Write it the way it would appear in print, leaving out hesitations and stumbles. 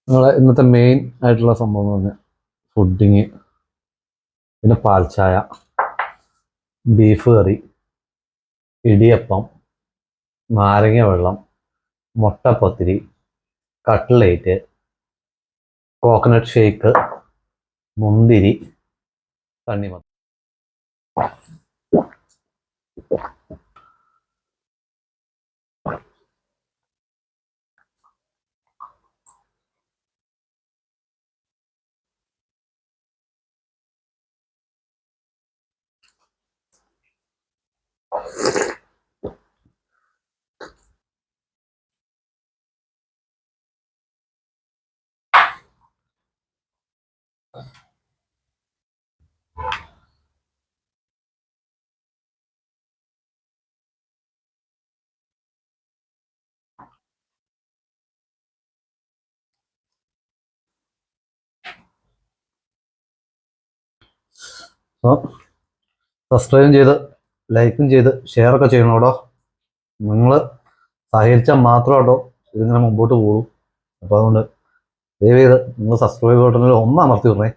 നിങ്ങളെ ഇന്നത്തെ മെയിൻ ആയിട്ടുള്ള സംഭവം എന്ന് പറഞ്ഞാൽ ഫുഡിങ്, പിന്നെ പാൽച്ചായ, ബീഫ് കറി, ഇടിയപ്പം, നാരങ്ങ വെള്ളം, മുട്ടപ്പത്തിരി, കട്ട്ലേറ്റ്, കോക്കനട്ട് ഷേക്ക്, മുന്തിരി, തണ്ണിമത്തൻ. അപ്പോൾ സബ്സ്ക്രൈബും ചെയ്ത് ലൈക്കും ചെയ്ത് ഷെയറൊക്കെ ചെയ്യണോടോ. നിങ്ങൾ സഹകരിച്ചാൽ മാത്രമാട്ടോ ഇതിങ്ങനെ മുമ്പോട്ട് പോകും. അപ്പോൾ അതുകൊണ്ട് ദയവ് ചെയ്ത് നിങ്ങൾ സബ്സ്ക്രൈബ് ബട്ടണിൽ ഒന്ന് അമർത്തി വിടണേ.